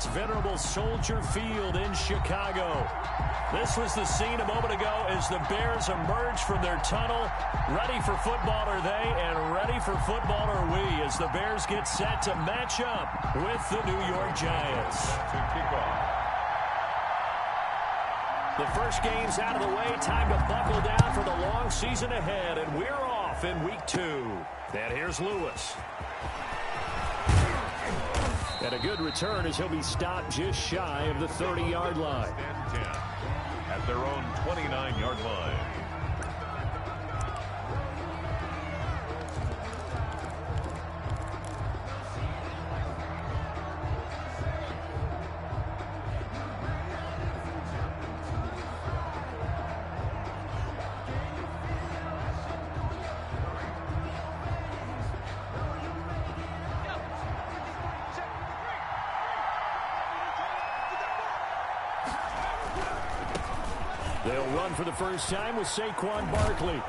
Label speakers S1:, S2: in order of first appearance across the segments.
S1: It's venerable Soldier Field in Chicago. This was the scene a moment ago as the Bears emerged from their tunnel. Ready for football are they, and ready for football are we as the Bears get set to match up with the New York Giants. The first game's out of the way. Time to buckle down for the long season ahead, and we're off in week 2. And here's Lewis. And a good return as he'll be stopped just shy of the 30-yard line.
S2: At their own 29-yard line.
S1: They'll run for the first time with Saquon Barkley.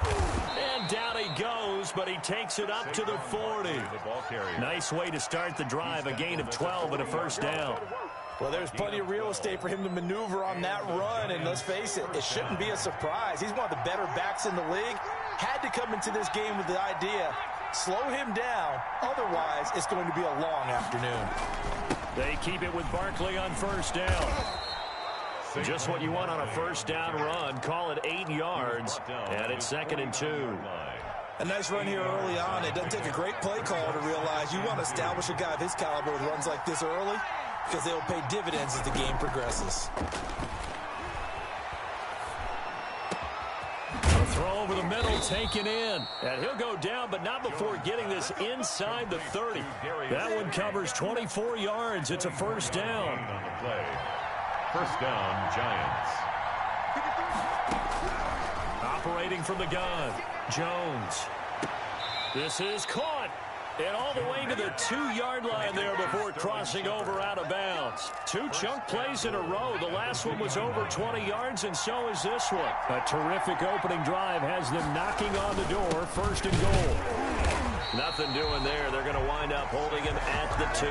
S1: And down he goes, but he takes it up to the 40. Nice way to start the drive, a gain of 12 and a first down.
S3: Well, there's plenty of real estate for him to maneuver on that run, and let's face it, it shouldn't be a surprise. He's one of the better backs in the league. Had to come into this game with the idea, slow him down, otherwise it's going to be a long afternoon.
S1: They keep it with Barkley on first down. Just what you want on a first down run. Call it 8 yards, and it's 2nd and 2.
S3: A nice run here early on. It doesn't take a great play call to realize you want to establish a guy of his caliber with runs like this early because they'll pay dividends as the game progresses.
S1: A throw over the middle, taken in. And he'll go down, but not before getting this inside the 30. That one covers 24 yards. It's a first down.
S2: First down, Giants.
S1: Operating from the gun, Jones. This is caught. And all the way to the 2-yard line there before crossing over out of bounds. 2 chunk plays in a row. The last one was over 20 yards, and so is this one. A terrific opening drive has them knocking on the door. First and goal. Nothing doing there. They're going to wind up holding him at the 2.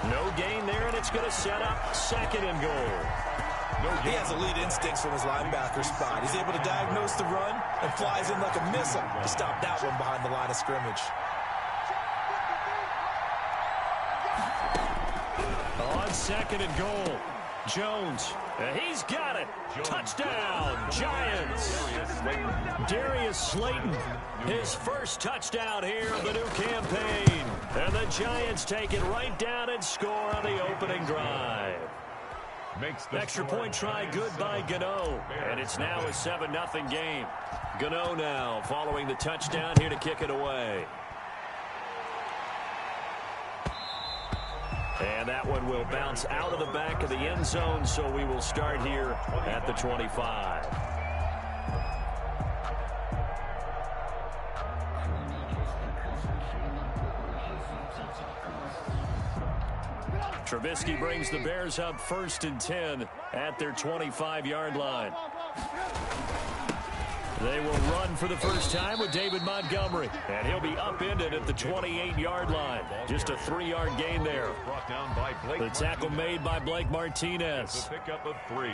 S1: No gain there, and it's going to set up 2nd and goal.
S3: He has elite instincts from his linebacker spot. He's able to diagnose the run and flies in like a missile to stop that one behind the line of scrimmage.
S1: On 2nd and goal, Jones. He's got it. Touchdown, Giants. Darius Slayton, his first touchdown here of the new campaign. And the Giants take it right down and score on the opening drive. Extra point try good by Gano. And it's now a 7-0 game. Gano now following the touchdown here to kick it away. And that one will bounce out of the back of the end zone, so we will start here at the 25. Trubisky brings the Bears up 1st and 10 at their 25-yard line. They will run for the first time with David Montgomery. And he'll be upended at the 28-yard line. Just a 3-yard gain there. The tackle made by Blake Martinez.
S2: The pickup of 3.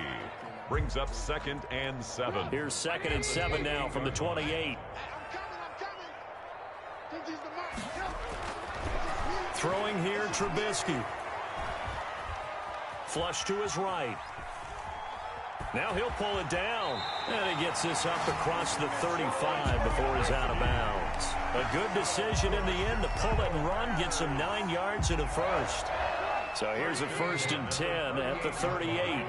S2: Brings up 2nd and 7.
S1: Here's 2nd and 7 now from the 28. Throwing here, Trubisky. Flush to his right. Now he'll pull it down. And he gets this up across the 35 before he's out of bounds. A good decision in the end to pull it and run. Gets him 9 yards and a first. So here's a 1st and 10 at the 38.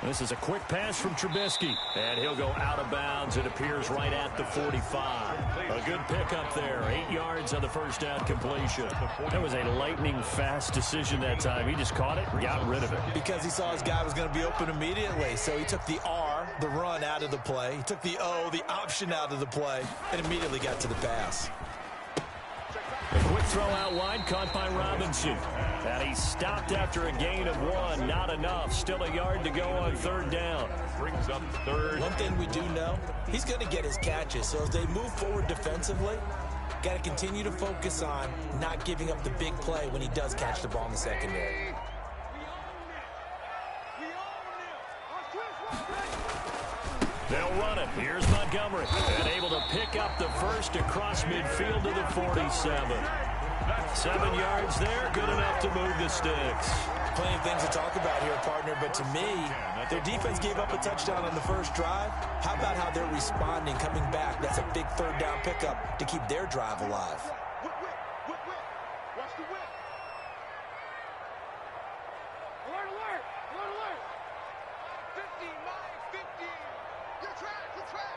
S1: This is a quick pass from Trubisky. And he'll go out of bounds. It appears right at the 45. A good pickup there. 8 yards on the first down completion. That was a lightning-fast decision that time. He just caught it and got rid of it.
S3: Because he saw his guy was going to be open immediately. So he took the R, the run, out of the play. He took the O, the option, out of the play, and immediately got to the pass.
S1: A quick throw out wide, caught by Robinson. And he stopped after a gain of 1. Not enough. Still a yard to go on 3rd down.
S2: Brings up 3rd.
S3: One thing we do know, he's going to get his catches. So as they move forward defensively, Got to continue to focus on not giving up the big play when he does catch the ball in the secondary.
S1: They'll run it. Here's Montgomery. And able to pick up the first across midfield to the 47. 7 yards there. Good enough to move the sticks.
S3: Plenty of things to talk about here, partner, but to me, their defense gave up a touchdown on the first drive. How about how they're responding, coming back? That's a big third down pickup to keep their drive alive.
S4: Watch the whip. Alert, alert, alert, alert. 50, Mike, 50. Good track, good track.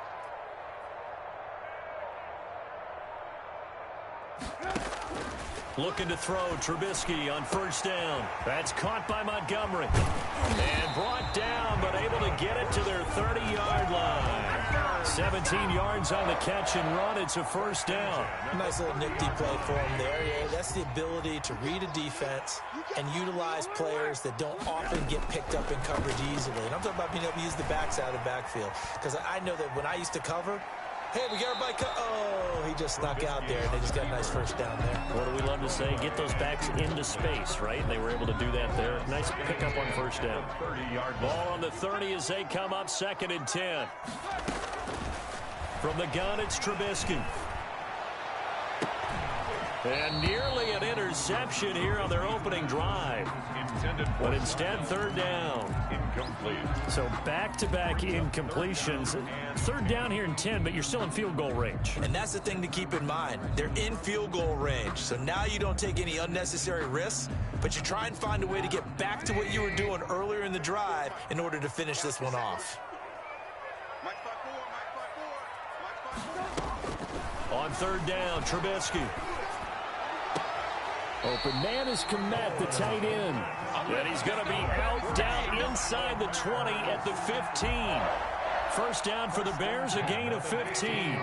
S1: Looking to throw, Trubisky on first down. That's caught by Montgomery. And brought down, but able to get it to their 30-yard line. 17 yards on the catch and run. It's a first down.
S3: Nice little nifty play for him there. Yeah, that's the ability to read a defense and utilize players that don't often get picked up in coverage easily. And I'm talking about being able to use the backs out of the backfield. Because I know that when I used to cover, hey, we got everybody oh, he just snuck out there, and they just got a nice first down there.
S1: What do we love to say? Get those backs into space, right? And they were able to do that there. Nice pickup on first down.
S2: 30-yard
S1: ball on the 30 as they come up 2nd and 10. From the gun, it's Trubisky. And nearly an interception here on their opening drive. But instead, 3rd down.
S2: Incomplete.
S1: So back-to-back incompletions. 3rd down here in 10, but you're still in field goal range.
S3: And that's the thing to keep in mind. They're in field goal range. So now you don't take any unnecessary risks, but you try and find a way to get back to what you were doing earlier in the drive in order to finish this one off.
S1: On 3rd down, Trubisky. Open man is Komet, the tight end. And he's going to be out down inside the 20 at the 15. First down for the Bears, a gain of 15.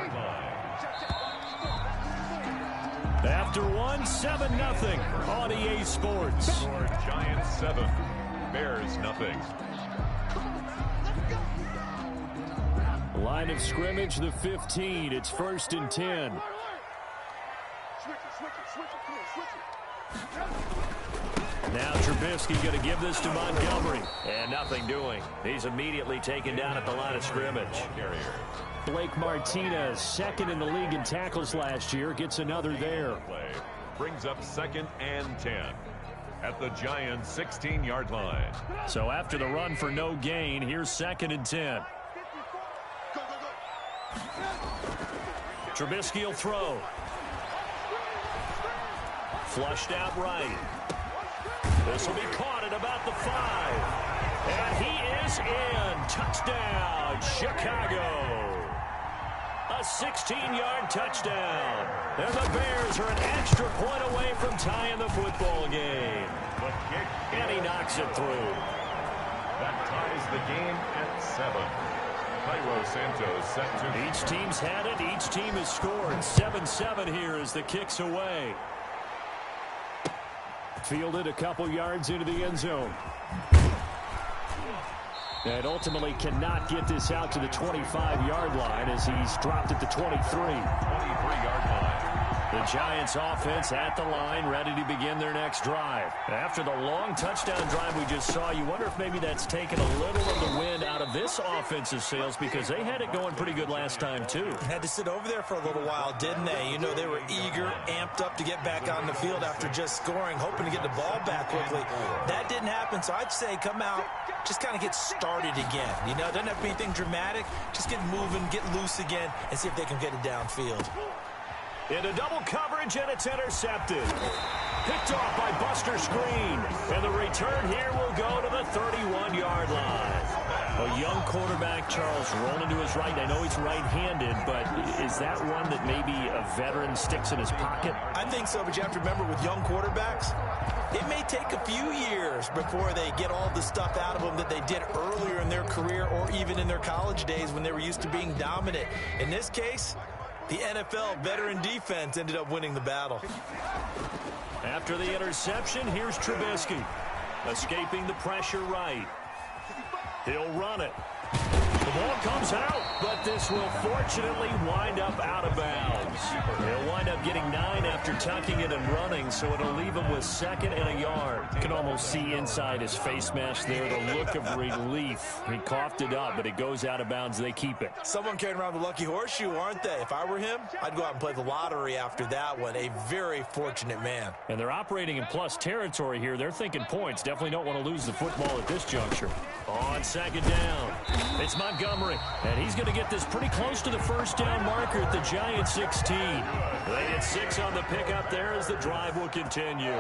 S1: After one, 7-0 on EA Sports.
S2: Giants 7, Bears nothing.
S1: Line of scrimmage, the 15. It's 1st and 10. Now Trubisky going to give this to Montgomery. And nothing doing. He's immediately taken down at the line of scrimmage. Blake Martinez, 2nd in the league in tackles last year, gets another there.
S2: Brings up 2nd and 10 at the Giants' 16-yard line.
S1: So after the run for no gain, here's 2nd and 10. Trubisky will throw. Flushed out right. This will be caught at about the 5. And he is in. Touchdown, Chicago. A 16-yard touchdown. And the Bears are an extra point away from tying the football game. And he knocks it through.
S2: That ties the game at 7. HYBO Santos set to...
S1: Each team's had it. Each team has scored. 7-7 here as the kick's away. Fielded a couple yards into the end zone. And ultimately cannot get this out to the 25-yard line as he's dropped at the 23.
S2: 23-yard line.
S1: The Giants offense at the line, ready to begin their next drive. After the long touchdown drive we just saw, you wonder if maybe that's taken a little of the wind out of this offensive sails because they had it going pretty good last time too.
S3: Had to sit over there for a little while, didn't they? You know, they were eager, amped up to get back on the field after just scoring, hoping to get the ball back quickly. That didn't happen, so I'd say come out, just kind of get started again. You know, it doesn't have to be anything dramatic. Just get moving, get loose again, and see if they can get it downfield.
S1: Into double coverage, and it's intercepted. Picked off by Buster Screen. And the return here will go to the 31-yard line. A young quarterback, Charles, rolling to his right. I know he's right-handed, but is that one that maybe a veteran sticks in his pocket?
S3: I think so, but you have to remember with young quarterbacks, it may take a few years before they get all the stuff out of them that they did earlier in their career or even in their college days when they were used to being dominant. In this case, the NFL veteran defense ended up winning the battle.
S1: After the interception, here's Trubisky. Escaping the pressure right. He'll run it. The ball comes out, but this will fortunately wind up out of bounds. He'll wind up getting 9 after tucking it and running, so it'll leave him with 2nd and a yard. You can almost see inside his face mask there the look of relief. He coughed it up, but it goes out of bounds. They keep it.
S3: Someone carrying around the lucky horseshoe, aren't they? If I were him, I'd go out and play the lottery after that one. A very fortunate man.
S1: And they're operating in plus territory here. They're thinking points. Definitely don't want to lose the football at this juncture. On 2nd down, it's Montgomery, and he's going to get this pretty close to the first down marker at the Giants 16. They get 6 on the pickup there as the drive will continue.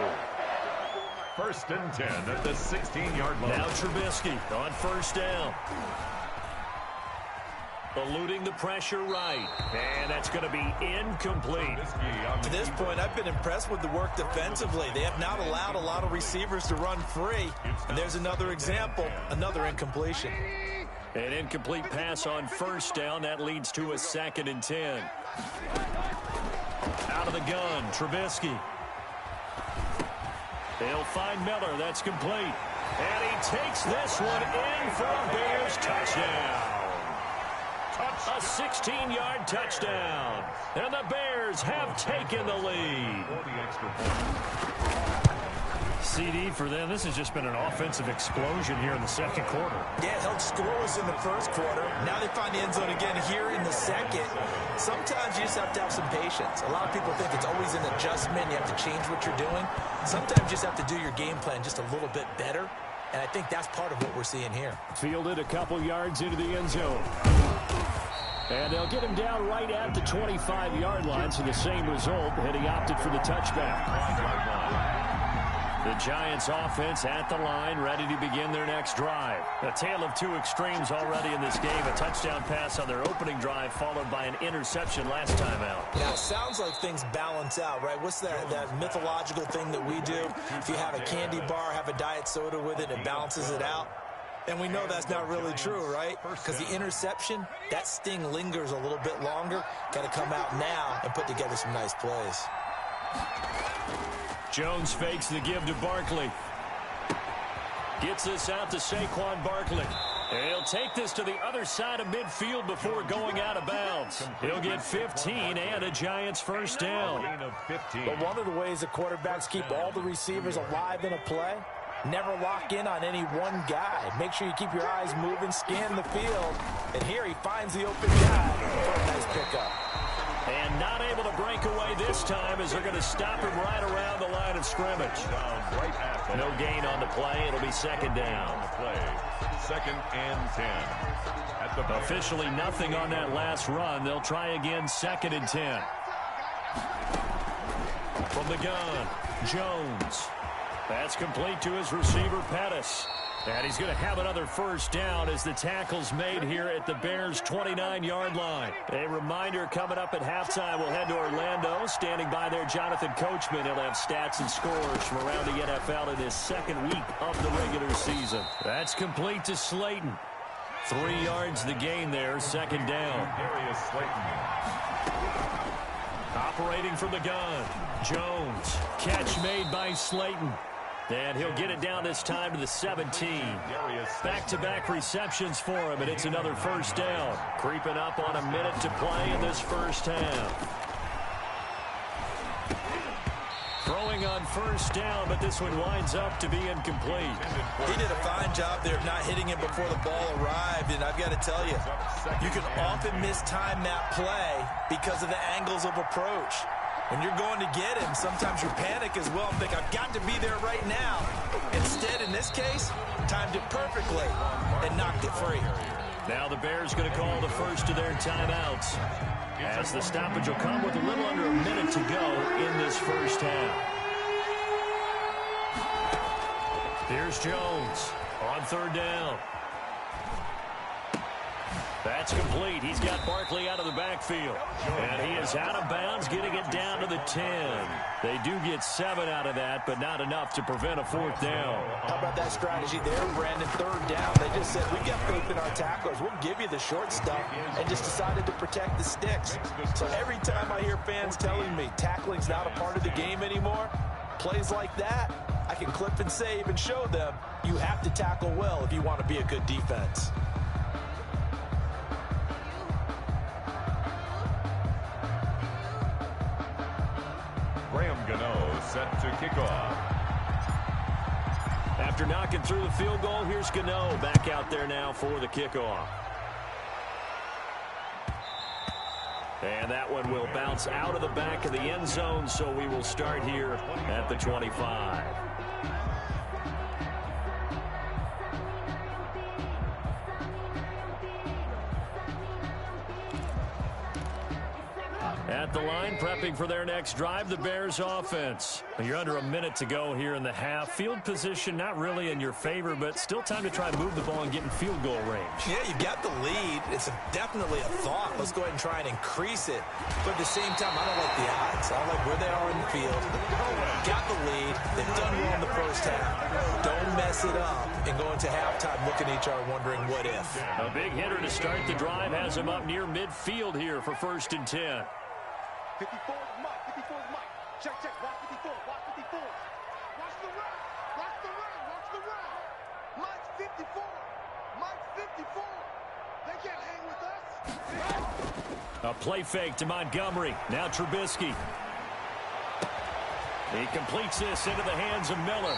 S2: 1st and 10 at the 16-yard line.
S1: Now Trubisky on 1st down. Eluding the pressure right. And that's going to be incomplete.
S3: To this point, I've been impressed with the work defensively. They have not allowed a lot of receivers to run free. And there's another example, another incompletion.
S1: An incomplete pass on 1st down. That leads to a 2nd and 10. Out of the gun, Trubisky. They'll find Miller. That's complete. And he takes this one in for a Bears touchdown. A 16-yard touchdown. And the Bears have taken the lead. CD for them. This has just been an offensive explosion here in the 2nd quarter.
S3: Yeah, held scoreless in the 1st quarter. Now they find the end zone again here in the 2nd. Sometimes you just have to have some patience. A lot of people think it's always an adjustment. You have to change what you're doing. Sometimes you just have to do your game plan just a little bit better. And I think that's part of what we're seeing here.
S1: Fielded a couple yards into the end zone. And they'll get him down right at the 25-yard line, so the same result, and he opted for the touchback. The Giants offense at the line, ready to begin their next drive. A tale of 2 extremes already in this game. A touchdown pass on their opening drive, followed by an interception last time out.
S3: Now, it sounds like things balance out, right? What's that mythological thing that we do? If you have a candy bar, have a diet soda with it, it balances it out. And we know that's not really true, right? Because the interception, that sting lingers a little bit longer. Got to come out now and put together some nice plays.
S1: Jones fakes the give to Barkley. Gets this out to Saquon Barkley. And he'll take this to the other side of midfield before going out of bounds. He'll get 15 and a Giants 1st down.
S3: But one of the ways the quarterbacks keep all the receivers alive in a play, never lock in on any one guy. Make sure you keep your eyes moving, scan the field. And here he finds the open guy for a nice pickup.
S1: And not able to break away this time as they're going to stop him right around the line of scrimmage. No gain on the play. It'll be 2nd down.
S2: 2nd and 10.
S1: Officially nothing on that last run. They'll try again, 2nd and 10. From the gun, Jones. That's complete to his receiver, Pettis. And he's going to have another 1st down as the tackle's made here at the Bears' 29-yard line. A reminder coming up at halftime, we'll head to Orlando. Standing by there, Jonathan Coachman. He'll have stats and scores from around the NFL in his 2nd week of the regular season. That's complete to Slayton. 3 yards the gain there, 2nd down.
S2: Darius Slayton.
S1: Operating from the gun, Jones. Catch made by Slayton. And he'll get it down this time to the 17. Back-to-back receptions for him, and it's another 1st down. Creeping up on a minute to play in this 1st half. Throwing on 1st down, but this one winds up to be incomplete.
S3: He did a fine job there of not hitting him before the ball arrived, and I've got to tell you, you can often mistime that play because of the angles of approach. When you're going to get him, sometimes you panic as well and think, I've got to be there right now. Instead, in this case, timed it perfectly and knocked it free.
S1: Now the Bears going to call the first of their timeouts, as the stoppage will come with a little under a minute to go in this 1st half. Here's Jones on 3rd down. That's complete. He's got Barkley out of the backfield. And he is out of bounds, getting it down to the 10. They do get 7 out of that, but not enough to prevent a 4th down.
S3: How about that strategy there, Brandon? 3rd down. They just said, we got faith in our tacklers. We'll give you the short stuff, and just decided to protect the sticks. So every time I hear fans telling me tackling's not a part of the game anymore, plays like that, I can clip and save and show them you have to tackle well if you want to be a good defense.
S2: Gano set to kick off.
S1: After knocking through the field goal, here's Gano back out there now for the kickoff. And that one will bounce out of the back of the end zone, so we will start here at the 25. At the line, prepping for their next drive, the Bears offense. You're under a minute to go here in the half. Field position not really in your favor, but still time to try to move the ball and get in field goal range.
S3: Yeah, you've got the lead. It's definitely a thought. Let's go ahead and try and increase it. But at the same time, I don't like the odds. I don't like where they are in the field. Got the lead. They've done well in the first half. Don't mess it up and go into halftime looking at each other wondering what if.
S1: A big hitter to start the drive has him up near midfield here for 1st and 10.
S4: 54 is Mike. 54 is Mike. Check, check. Watch 54. Watch 54. Watch the run. Watch the run. Watch the run. Mike's 54. Mike's 54. They can't hang with us.
S1: A play fake to Montgomery. Now Trubisky. He completes this into the hands of Miller.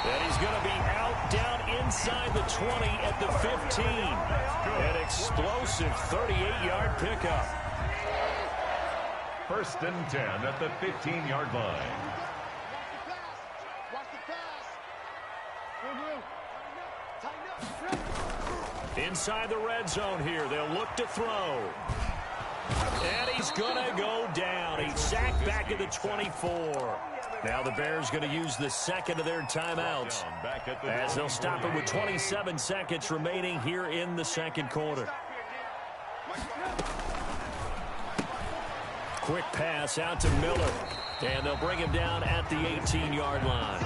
S1: And he's going to be out down inside the 20 at the 15. An explosive 38-yard pickup.
S2: 1st and 10 at the 15-yard line.
S4: Watch the pass. Tighten up.
S1: Inside the red zone here. They'll look to throw. And he's going to go down. He's sacked back at the 24. Now the Bears going to use the second of their timeouts as they'll stop it with 27 seconds remaining here in the second quarter. Quick pass out to Miller. And they'll bring him down at the 18-yard line.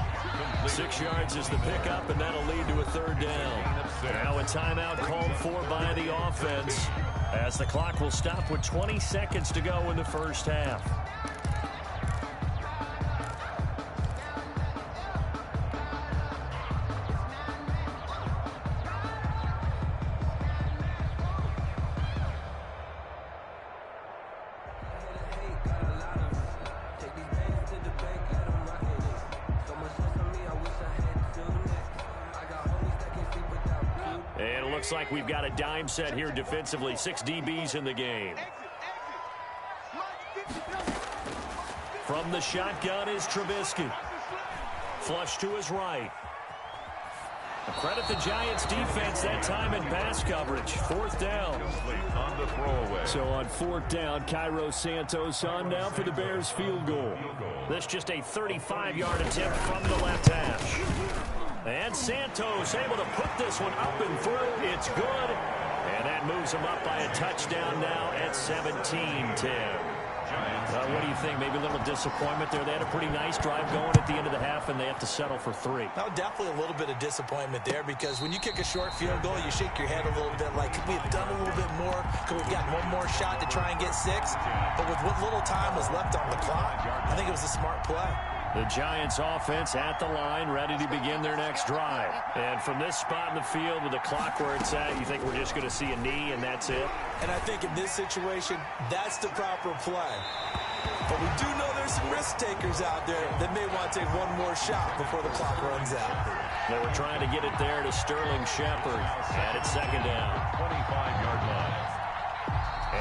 S1: 6 yards is the pickup, and that'll lead to a 3rd down. Now a timeout called for by the offense as the clock will stop with 20 seconds to go in the first half. Looks like we've got a dime set here defensively. 6 DBs in the game. From the shotgun is Trubisky. Flush to his right. Credit the Giants defense that time in pass coverage. 4th down.
S2: On the throwaway.
S1: So on 4th down, HYBO Santos on down for the Bears field goal. This just a 35-yard attempt from the left hash. And Santos able to put this one up and through. It's good. And that moves him up by a touchdown now at 17-10. What do you think? Maybe a little disappointment there. They had a pretty nice drive going at the end of the half, and they have to settle for 3.
S3: No, definitely a little bit of disappointment there because when you kick a short field goal, you shake your head a little bit like, could we have done a little bit more? Could we have gotten one more shot to try and get 6? But with what little time was left on the clock, I think it was a smart play.
S1: The Giants offense at the line, ready to begin their next drive. And from this spot in the field with the clock where it's at, you think we're just going to see a knee and that's it?
S3: And I think in this situation, that's the proper play. But we do know there's some risk takers out there that may want to take one more shot before the clock runs out.
S1: They were trying to get it there to Sterling Shepard. And it's 2nd down.
S2: 25-yard line.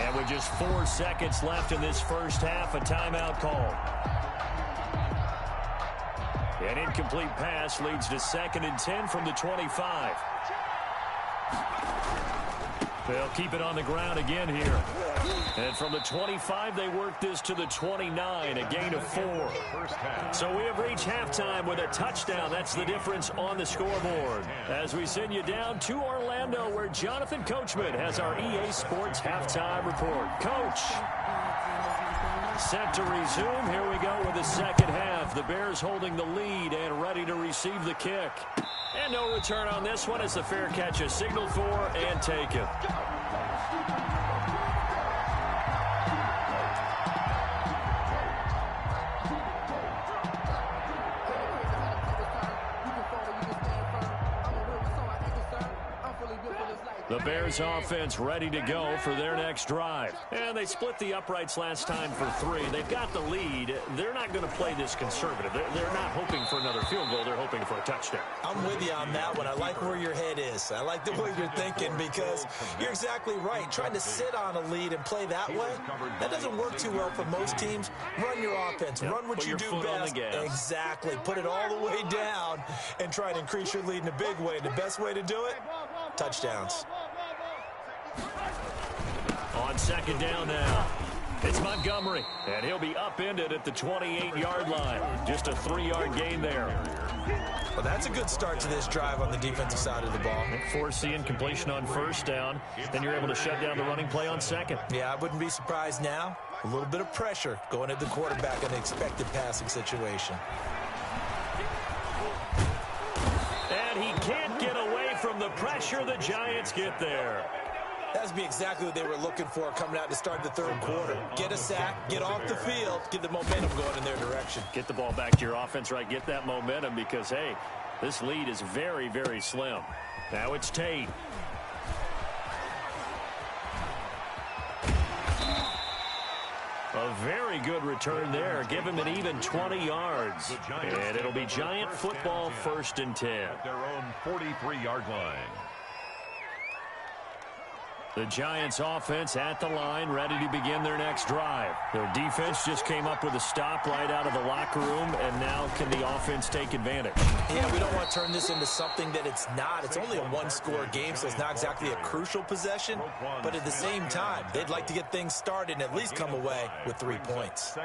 S1: And with just 4 seconds left in this first half, a timeout called. An incomplete pass leads to 2nd and 10 from the 25. They'll keep it on the ground again here. And from the 25, they work this to the 29, a gain of 4. So we have reached halftime with a touchdown. That's the difference on the scoreboard. As we send you down to Orlando, where Jonathan Coachman has our EA Sports halftime report. Coach. Set to resume. Here we go with the second half. The Bears holding the lead and ready to receive the kick. And no return on this one as the fair catch is signaled for and taken. The Bears offense ready to go for their next drive. And they split the uprights last time for 3. They've got the lead. They're not going to play this conservative. They're not hoping for another field goal. They're hoping for a touchdown.
S3: I'm with you on that one. I like where your head is. I like the way you're thinking because you're exactly right. Trying to sit on a lead and play that way, that doesn't work too well for most teams. Run your offense. Run what you do best. Exactly. Put it all the way down and try and increase your lead in a big way. The best way to do it, touchdowns.
S1: On second down now, it's Montgomery, and he'll be upended at the 28-yard line. Just a 3-yard gain there.
S3: Well, that's a good start to this drive on the defensive side of the ball.
S1: Force the incompletion on first down, then you're able to shut down the running play on second.
S3: Yeah, I wouldn't be surprised now. A little bit of pressure going at the quarterback in an expected passing situation.
S1: And he can't get away from the pressure. The Giants get there.
S3: That's be exactly what they were looking for coming out to start the third quarter. Get a sack, get off the field, get the momentum going in their direction.
S1: Get the ball back to your offense, right? Get that momentum because, hey, this lead is very, very slim. Now it's Tate. A very good return there. Give him an even 20 yards. And it'll be Giant football, 1st and 10.
S2: At their own 43-yard line.
S1: The Giants offense at the line, ready to begin their next drive. Their defense just came up with a stop right out of the locker room, and now can the offense take advantage?
S3: Yeah, we don't want to turn this into something that it's not. It's only a one-score game, so it's not exactly a crucial possession. But at the same time, they'd like to get things started and at least come away with 3 points.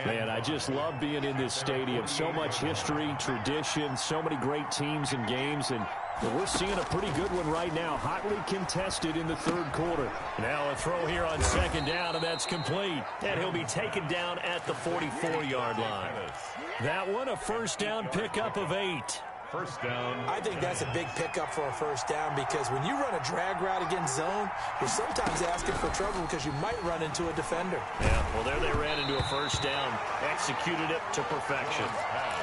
S1: Man, I just love being in this stadium. So much history, tradition, so many great teams and games, and we're seeing a pretty good one right now, hotly contested in the third quarter. Now a throw here on second down, and that's complete. And he'll be taken down at the 44-yard line. That one, a first down pickup of 8.
S2: First down.
S3: I think that's a big pickup for a first down because when you run a drag route against zone, you're sometimes asking for trouble because you might run into a defender.
S1: Yeah, well, there they ran into a first down, executed it to perfection.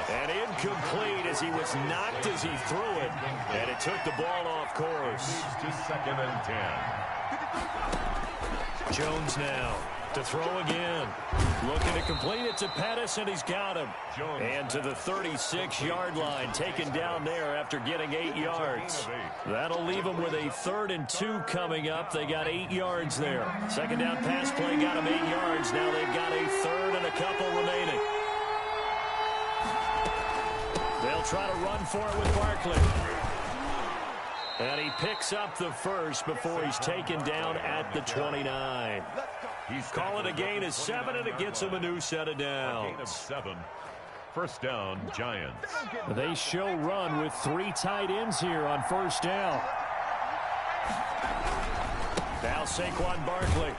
S1: And incomplete as he was knocked as he threw it, and it took the ball off course.
S2: To 2nd and 10.
S1: Jones now to throw again. Looking to complete it to Pettis, and he's got him. And to the 36-yard line, taken down there after getting 8 yards. That'll leave him with a 3rd and 2 coming up. They got 8 yards there. Second down pass play got him 8 yards. Now they've got a 3rd and a couple remaining. They'll try to run for it with Barkley. And he picks up the first before he's taken down at the 29. He's calling a gain of 7, and it gets him a new set of downs.
S2: Gain of 7. First down, Giants.
S1: They show run with 3 tight ends here on first down. Now Saquon Barkley.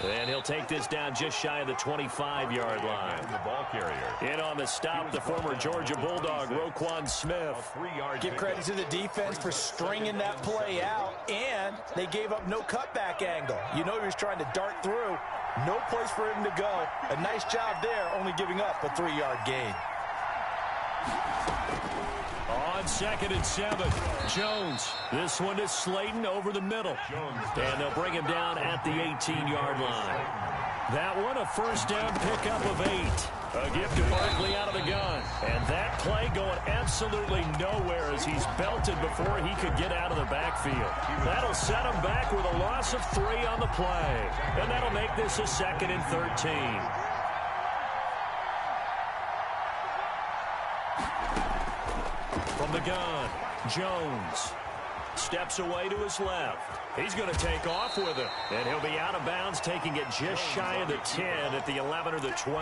S1: And he'll take this down just shy of the 25-yard line.
S2: The ball carrier.
S1: In on the stop, the former Georgia Bulldog, Roquan Smith.
S3: Give credit to the defense for stringing that play out, and they gave up no cutback angle. You know he was trying to dart through. No place for him to go. A nice job there, only giving up a 3-yard gain.
S1: On 2nd and 7, Jones. This one is Slayton over the middle. And they'll bring him down at the 18-yard line. That one, a first down pickup of 8. A gift to Barkley out of the gun. And that play going absolutely nowhere as he's belted before he could get out of the backfield. That'll set him back with a loss of 3 on the play. And that'll make this a 2nd and 13. From the gun, Jones steps away to his left. He's going to take off with it, and he'll be out of bounds, taking it just shy of the 10 at the 11 or the 12.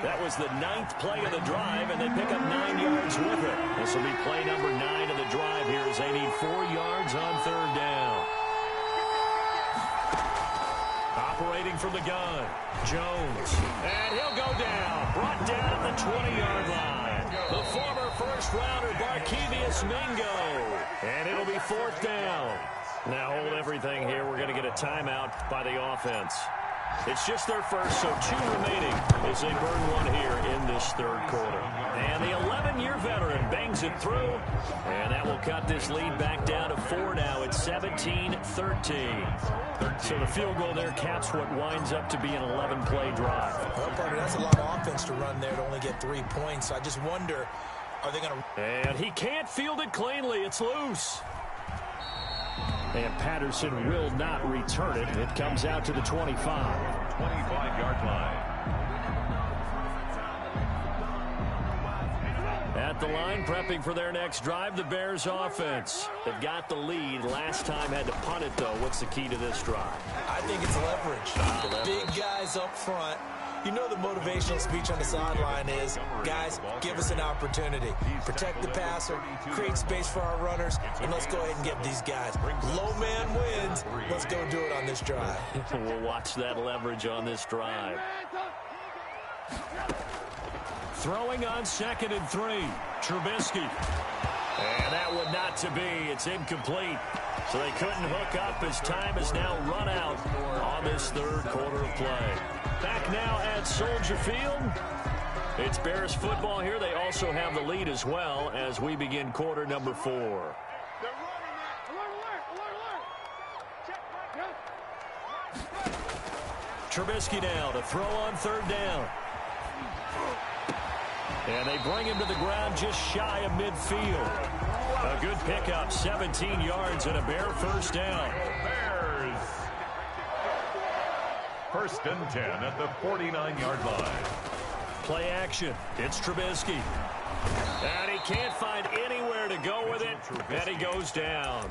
S1: That was the 9th play of the drive, and they pick up 9 yards with it. This will be play number 9 of the drive here as they need 4 yards on 3rd down. Operating from the gun, Jones, and he'll go down, brought down at the 20-yard line. The former first-rounder Barkevius Mingo, and it'll be 4th down. Now hold everything here. We're going to get a timeout by the offense. It's just their first, so 2 remaining as they burn one here in this third quarter. And the 11-year veteran bangs it through, and that will cut this lead back down to 4 now. It's 17-13. So the field goal there caps what winds up to be an 11-play drive.
S3: Well, partner, that's a lot of offense to run there to only get 3 points. So I just wonder, are they going to...
S1: And he can't field it cleanly. It's loose. And Patterson will not return it. It comes out to the 25.
S2: 25-yard line.
S1: At the line, prepping for their next drive, the Bears offense. They've got the lead. Last time had to punt it, though. What's the key to this drive?
S3: I think it's leverage. The big guys up front. You know the motivational speech on the sideline is, guys, give us an opportunity. Protect the passer, create space for our runners, and let's go ahead and get these guys. Low man wins. Let's go do it on this drive.
S1: We'll watch that leverage on this drive. Throwing on 2nd and 3. Trubisky. And that one not to be. It's incomplete. So they couldn't hook up as time is now run out on this third quarter of play. Back now at Soldier Field. It's Bears football here. They also have the lead as well as we begin quarter number 4. Trubisky now to throw on 3rd down. And they bring him to the ground just shy of midfield. A good pickup, 17 yards and a Bear first down.
S2: Bears. 1st and 10 at the 49-yard line.
S1: Play action. It's Trubisky. And he can't find anywhere to go with it. And he goes down.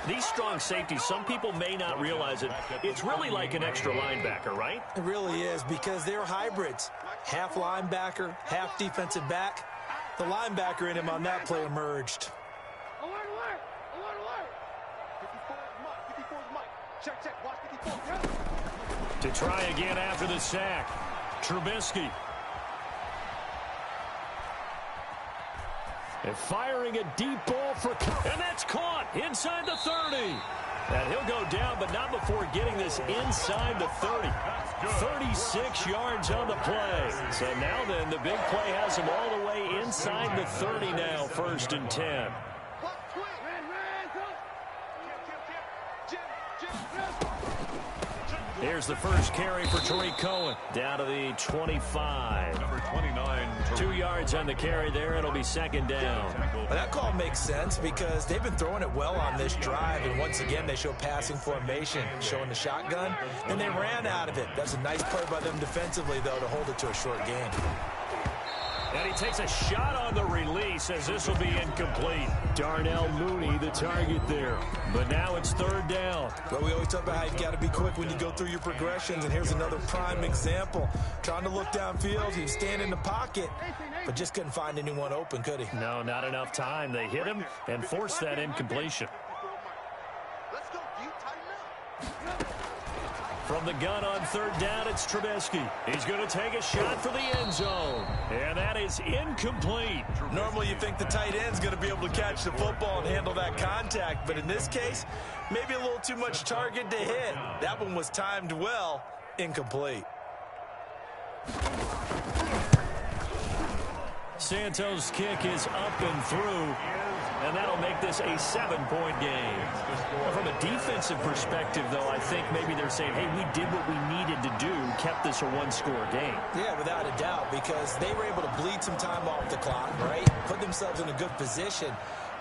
S1: These strong safeties, some people may not realize it. It's really like an extra linebacker, right?
S3: It really is, because they're hybrids. Half linebacker, half defensive back. The linebacker in him on that play emerged.
S1: To try again after the sack. Trubisky. And firing a deep ball for... And that's caught inside the 30. And he'll go down, but not before getting this inside the 30. 36 yards on the play. So now then, the big play has him all the way inside the 30 now, 1st and 10. Here's the first carry for Tariq Cohen. Down to the 25.
S2: Number 29.
S1: 2 yards on the carry there. It'll be 2nd down.
S3: Well, that call makes sense because they've been throwing it well on this drive. And once again, they show passing formation, showing the shotgun. And they ran out of it. That's a nice play by them defensively, though, to hold it to a short game.
S1: And he takes a shot on the release as this will be incomplete. Darnell Mooney, the target there. But now it's 3rd down.
S3: Well, we always talk about how you've got to be quick when you go through your progressions, and here's another prime example. Trying to look downfield, he was standing in the pocket, but just couldn't find anyone open, could he?
S1: No, not enough time. They hit him and forced that incompletion.
S4: Let's go deep, tighten up.
S1: From the gun on 3rd down, it's Trubisky. He's going to take a shot for the end zone. And that is incomplete.
S3: Normally you think the tight end's going to be able to catch the football and handle that contact, but in this case, maybe a little too much target to hit. That one was timed well, incomplete.
S1: Santos' kick is up and through. And that'll make this a 7-point game. From a defensive perspective, though, I think maybe they're saying, hey, we did what we needed to do, kept this a 1-score game.
S3: Yeah, without a doubt, because they were able to bleed some time off the clock, right? Put themselves in a good position,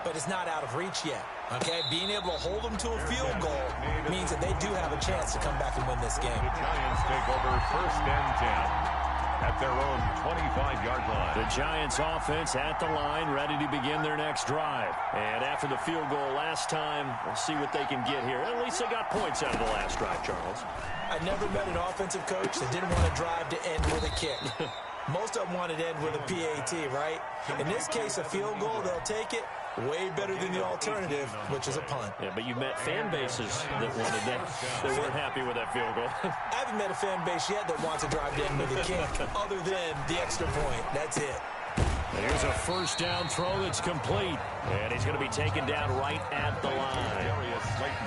S3: but it's not out of reach yet, okay? Being able to hold them to a field goal means that they do have a chance to come back and win this game.
S2: The Giants take over 1st and 10. At their own 25-yard line.
S1: The Giants offense at the line, ready to begin their next drive. And after the field goal last time, we'll see what they can get here. At least they got points out of the last drive, Charles.
S3: I never met an offensive coach that didn't want to drive to end with a kick. Most of them wanted to end with a PAT, right? In this case, a field goal, they'll take it. Way better than the alternative, which is a punt.
S1: Yeah, but you met fan bases that wanted that. They weren't happy with that field goal.
S3: I haven't met a fan base yet that wants to drive to end with a kick, other than the extra point. That's it.
S1: Here's a first down throw that's complete. And he's going to be taken down right at the line.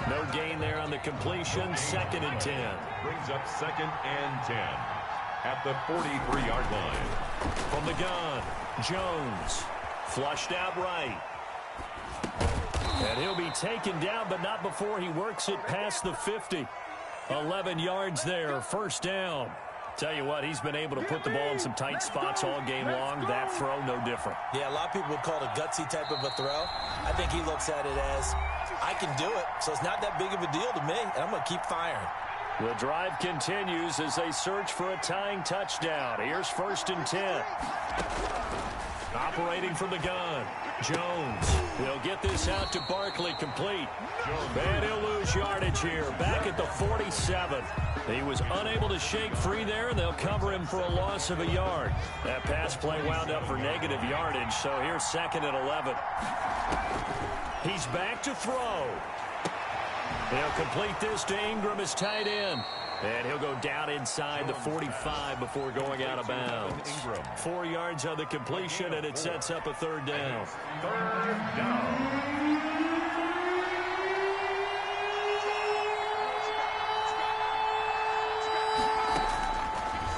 S1: No gain there on the completion. 2nd and 10.
S2: Brings up 2nd and 10 at the 43-yard line.
S1: From the gun, Jones. Flushed out right. And he'll be taken down, but not before he works it past the 50. 11 yards there, first down. Tell you what, he's been able to put the ball in some tight spots all game long. That throw, no different.
S3: Yeah, a lot of people would call it a gutsy type of a throw. I think he looks at it as, I can do it, so it's not that big of a deal to me, and I'm going to keep firing.
S1: The drive continues as they search for a tying touchdown. Here's 1st and 10. Operating from the gun, Jones. He'll get this out to Barkley, complete. And he'll lose yardage here, back at the 47. He was unable to shake free there, and they'll cover him for a loss of a yard. That pass play wound up for negative yardage, so here's 2nd and 11. He's back to throw. He'll complete this to Ingram as tight end. And he'll go down inside the 45 before going out of bounds. 4 yards on the completion, and it sets up a 3rd down.
S2: 3rd down.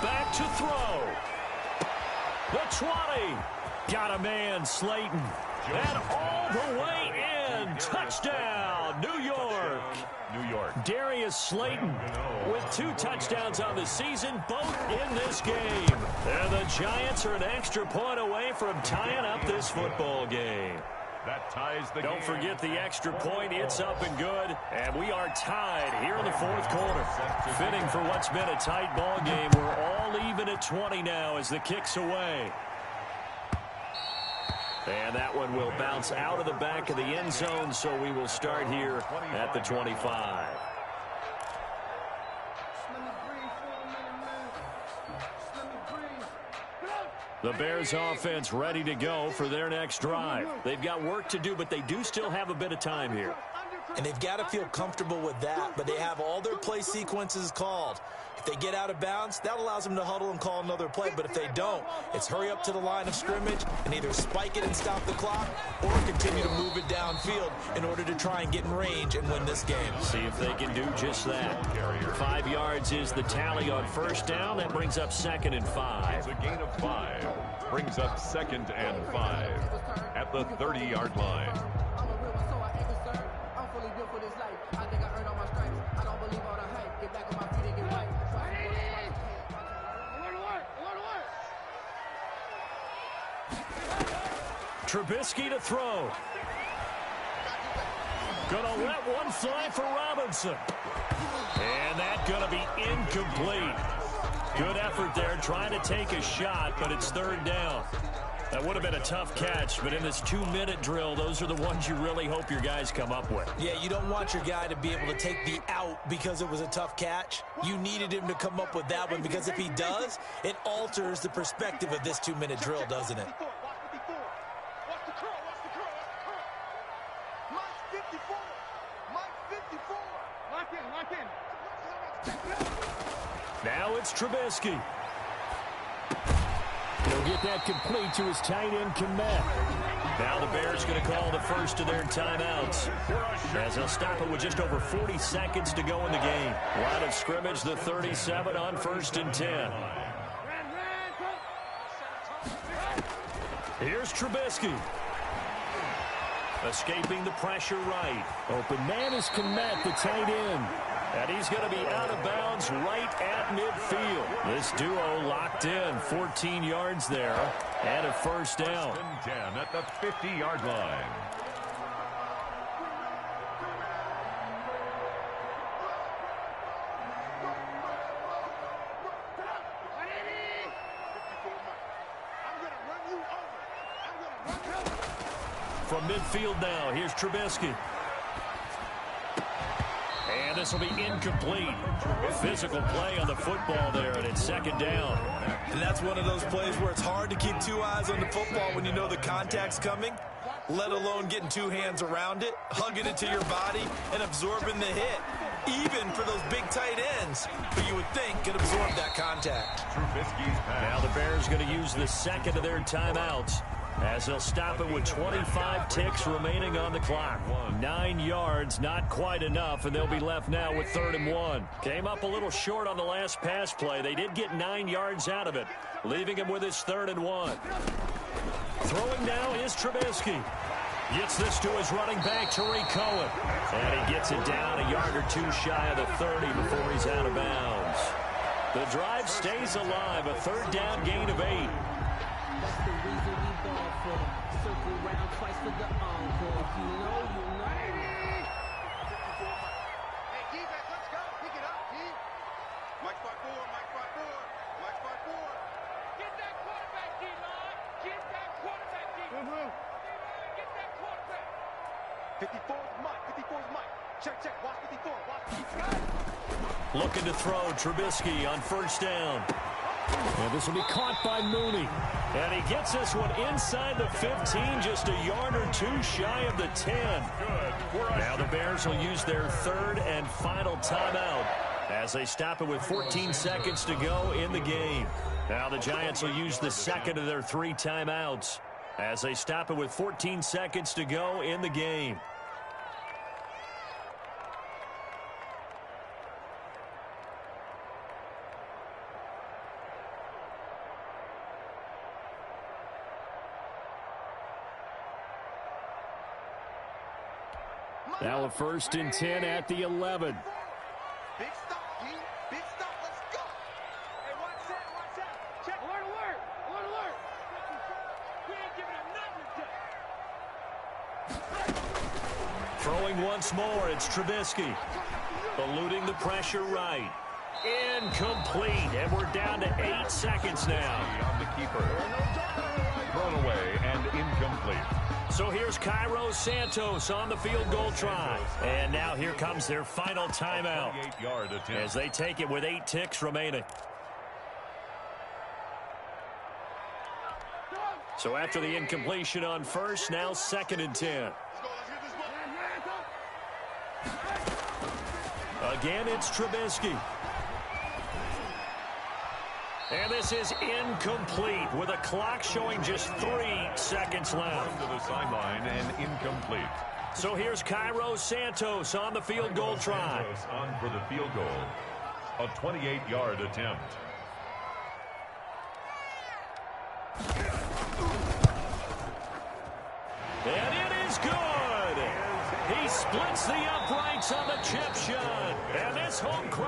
S1: Back to throw. The 20. Got a man, Slayton. And all the way in. Touchdown, New York. Darius Slayton with 2 touchdowns on the season, both in this game. And the Giants are an extra point away from tying up this football game.
S2: That ties the game.
S1: Don't forget the extra point. It's up and good. And we are tied here in the 4th quarter. Fitting for what's been a tight ball game. We're all even at 20 now as the kick's away. And that one will bounce out of the back of the end zone, so we will start here at the 25. The Bears offense ready to go for their next drive. They've got work to do, but they do still have a bit of time here.
S3: And they've got to feel comfortable with that, but they have all their play sequences called. If they get out of bounds, that allows them to huddle and call another play. But if they don't, it's hurry up to the line of scrimmage and either spike it and stop the clock or continue to move it downfield in order to try and get in range and win this game.
S1: See if they can do just that. 5 yards is the tally on first down. That brings up 2nd and 5.
S2: It's a gain of 5. Brings up 2nd and 5 at the 30-yard line.
S1: Trubisky to throw. Gonna let one fly for Robinson. And that's gonna be incomplete. Good effort there, trying to take a shot, but it's 3rd down. That would have been a tough catch, but in this 2-minute drill, those are the ones you really hope your guys come up with.
S3: Yeah, you don't want your guy to be able to take the out because it was a tough catch. You needed him to come up with that one, because if he does, it alters the perspective of this 2-minute drill, doesn't it?
S1: Now it's Trubisky. He'll get that complete to his tight end, Komet. Now the Bears going to call the first of their timeouts, as they'll stop it with just over 40 seconds to go in the game. Line of scrimmage, the 37 on 1st and 10. Here's Trubisky. Escaping the pressure right. Open man is Komet, the tight end. And he's going to be out of bounds right at midfield. This duo locked in, 14 yards there, and a first down.
S2: 10 at the 50-yard line.
S1: From midfield now, here's Trubisky. And this will be incomplete. Physical play on the football there, and it's 2nd down.
S3: And that's one of those plays where it's hard to keep 2 eyes on the football when you know the contact's coming, let alone getting 2 hands around it, hugging it to your body, and absorbing the hit, even for those big tight ends who you would think could absorb that contact.
S1: Now the Bears going to use the 2nd of their timeouts. as he'll stop it with 25 ticks remaining on the clock. 9 yards, not quite enough, and they'll be left now with 3rd and 1. Came up a little short on the last pass play. They did get 9 yards out of it, leaving him with his 3rd and 1. Throwing now is Trubisky. Gets this to his running back, Tariq Cohen. And he gets it down a yard or two shy of the 30 before he's out of bounds. The drive stays alive, a 3rd down gain of 8.
S5: That's the reason we ball for. Circle round twice for the encore. If you know, you know.
S4: Hey, defense, let's go. Pick it up, G. Mike 5-4, Mike 5-4, Mike 5-4.
S6: Get that quarterback, D-line. Get that quarterback, D-line. Get that quarterback.
S4: 54 is Mike. 54 is Mike. Check. Watch 54. Watch 54.
S1: Looking to throw, Trubisky on 1st down. And this will be caught by Mooney. And he gets this one inside the 15, just a yard or two shy of the 10. Now the Bears will use their 3rd and final timeout as they stop it with 14 seconds to go in the game. Now the Giants will use the 2nd of their 3 timeouts as they stop it with 14 seconds to go in the game. Now a 1st and 10 at the 11.
S4: Big stop, G. Big stop. Let's go.
S6: Hey, watch out. Check. Alert. We ain't giving him nothing today.
S1: Throwing once more, it's Trubisky. Eluding the pressure right. Incomplete, and we're down to 8 seconds now.
S2: On the keeper. Thrown away and incomplete.
S1: So here's Cairo Santos on the field goal try. And now here comes their final timeout
S2: 28-yard attempt.
S1: as they take it with 8 ticks remaining. So after the incompletion on 1st, now 2nd and 10. Again, it's Trubisky. And this is incomplete with a clock showing just 3 seconds left.
S2: To the sideline and incomplete.
S1: So here's Cairo Santos on the field goal try.
S2: Santos on for the field goal. A 28-yard attempt.
S1: And it is good. He splits the uprights on the chip shot. And this home crowd